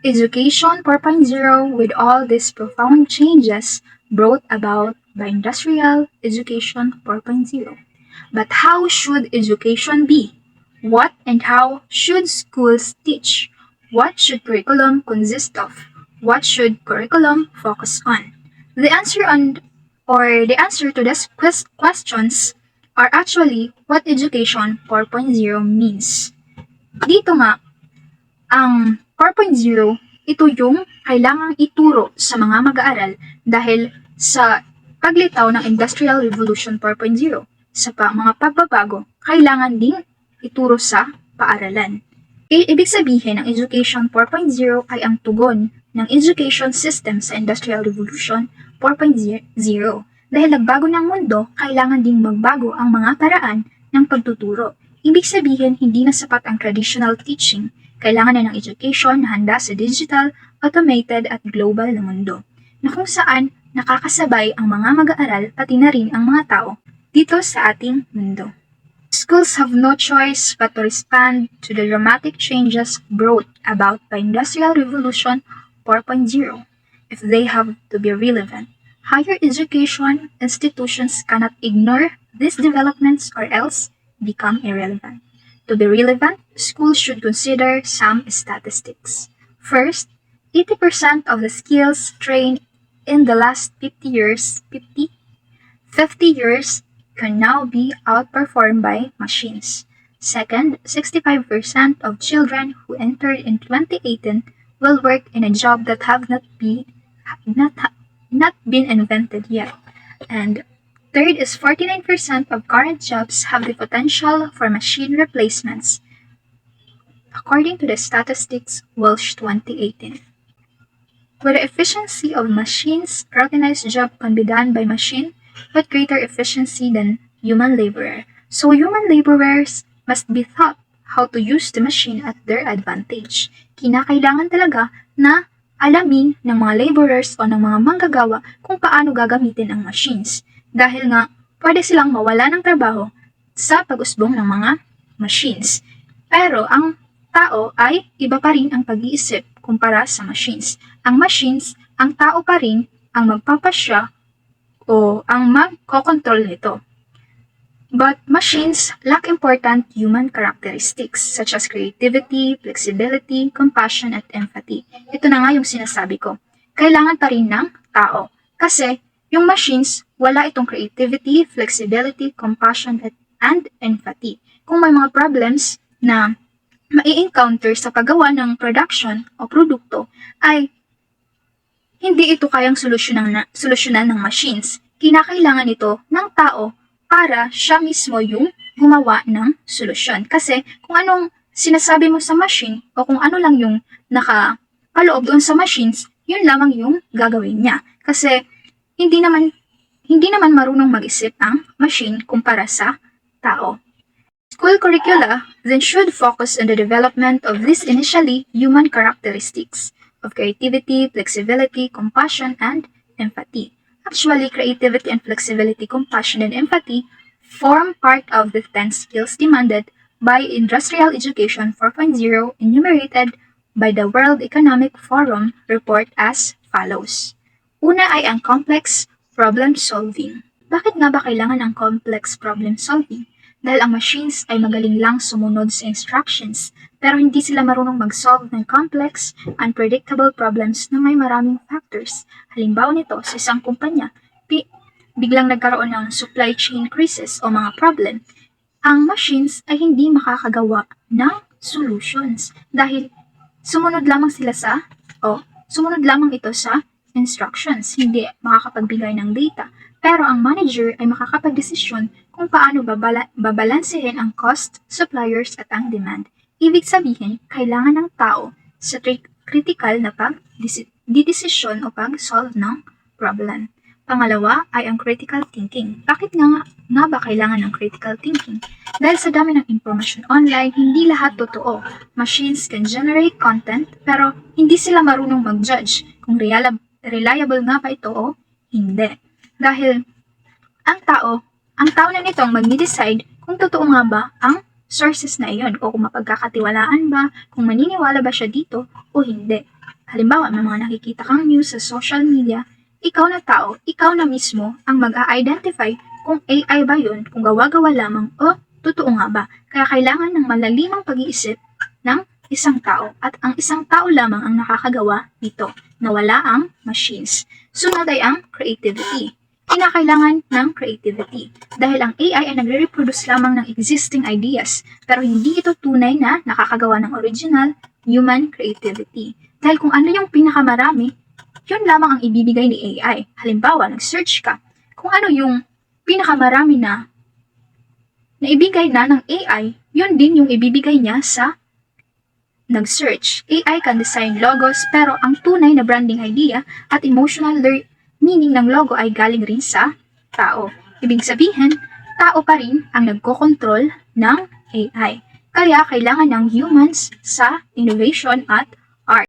Education 4.0 with all these profound changes brought about by Industrial Education 4.0. But how should education be? What and how should schools teach? What should curriculum consist of? What should curriculum focus on? The answer to these questions are actually what Education 4.0 means. Dito nga, ang 4.0, ito yung kailangang ituro sa mga mag-aaral dahil sa paglitaw ng Industrial Revolution 4.0. Sa mga pagbabago, kailangan ding ituro sa paaralan. Ibig sabihin, ang Education 4.0 ay ang tugon ng education system sa Industrial Revolution 4.0. Dahil nagbago ng mundo, kailangan ding magbago ang mga paraan ng pagtuturo. Ibig sabihin, hindi na sapat ang traditional teaching. Kailangan na ng education na handa sa digital, automated at global na mundo, na kung saan nakakasabay ang mga mag-aaral pati na rin ang mga tao dito sa ating mundo. Schools have no choice but to respond to the dramatic changes brought about by Industrial Revolution 4.0 if they have to be relevant. Higher education institutions cannot ignore these developments or else become irrelevant. To be relevant, schools should consider some statistics. First, 80% of the skills trained in the last 50 years can now be outperformed by machines. Second, 65% of children who entered in 2018 will work in a job that have not been invented yet. And third is 49% of current jobs have the potential for machine replacements, according to the Statistics Welsh 2018. With the efficiency of machines, organized job can be done by machine with greater efficiency than human laborer. So human laborers must be taught how to use the machine at their advantage. Kinakailangan talaga na alamin ng mga laborers o ng mga manggagawa kung paano gagamitin ang machines. Dahil nga, pwede silang mawala ng trabaho sa pag-usbong ng mga machines. Pero ang tao ay iba pa rin ang pag-iisip kumpara sa machines. Ang machines, ang tao pa rin ang magpapasya o ang magkokontrol nito. But machines lack important human characteristics such as creativity, flexibility, compassion, at empathy. Ito na nga yung sinasabi ko. Kailangan pa rin ng tao. Kasi yung machines, wala itong creativity, flexibility, compassion, and empathy. Kung may mga problems na mai-encounter sa paggawa ng production o produkto, ay hindi ito kayang solusyonan ng machines. Kinakailangan ito ng tao para siya mismo yung gumawa ng solusyon. Kasi kung anong sinasabi mo sa machine o kung ano lang yung nakapaloob doon sa machines, yun lamang yung gagawin niya. Kasi hindi naman marunong mag-isip ang machine kumpara sa tao. School curricula then should focus on the development of these initially human characteristics of creativity, flexibility, compassion, and empathy. Actually, creativity and flexibility, compassion, and empathy form part of the 10 skills demanded by Industrial Education 4.0 enumerated by the World Economic Forum report as follows. Una ay ang complex problem solving. Bakit nga ba kailangan ang complex problem solving? Dahil ang machines ay magaling lang sumunod sa instructions, pero hindi sila marunong mag-solve ng complex, unpredictable problems na may maraming factors. Halimbawa nito, sa isang kumpanya, biglang nagkaroon ng supply chain crisis o mga problem. Ang machines ay hindi makakagawa ng solutions dahil sumunod lamang ito sa instructions, hindi makakapagbigay ng data. Pero ang manager ay makakapag-desisyon kung paano babalansehin ang cost, suppliers at ang demand. Ibig sabihin, kailangan ng tao sa critical na pag-desisyon o pag-solve ng problem. Pangalawa ay ang critical thinking. Bakit nga ba kailangan ng critical thinking? Dahil sa dami ng information online, hindi lahat totoo. Machines can generate content pero hindi sila marunong mag-judge kung reliable nga ba ito o hindi. Dahil ang tao na nitong mag-decide kung totoo nga ba ang sources na iyon o kung mapagkakatiwalaan ba, kung maniniwala ba siya dito o hindi. Halimbawa, may mga nakikita kang news sa social media, ikaw na tao, ikaw na mismo ang mag-a-identify kung AI ba yun, kung gawa-gawa lamang o totoo nga ba. Kaya kailangan ng malalimang pag-iisip ng isang tao at ang isang tao lamang ang nakakagawa nito na wala ang machines. Sunod ay ang creativity. Kinakailangan ng creativity dahil ang AI ay nagre-reproduce lamang ng existing ideas pero hindi ito tunay na nakakagawa ng original human creativity. Dahil kung ano yung pinakamarami, yun lamang ang ibibigay ni AI. Halimbawa, nag-search ka kung ano yung pinakamarami na ibigay na ng AI, yun din yung ibibigay niya sa nag-search. AI can design logos pero ang tunay na branding idea at emotional meaning ng logo ay galing rin sa tao. Ibig sabihin, tao pa rin ang nagkokontrol ng AI. Kaya kailangan ng humans sa innovation at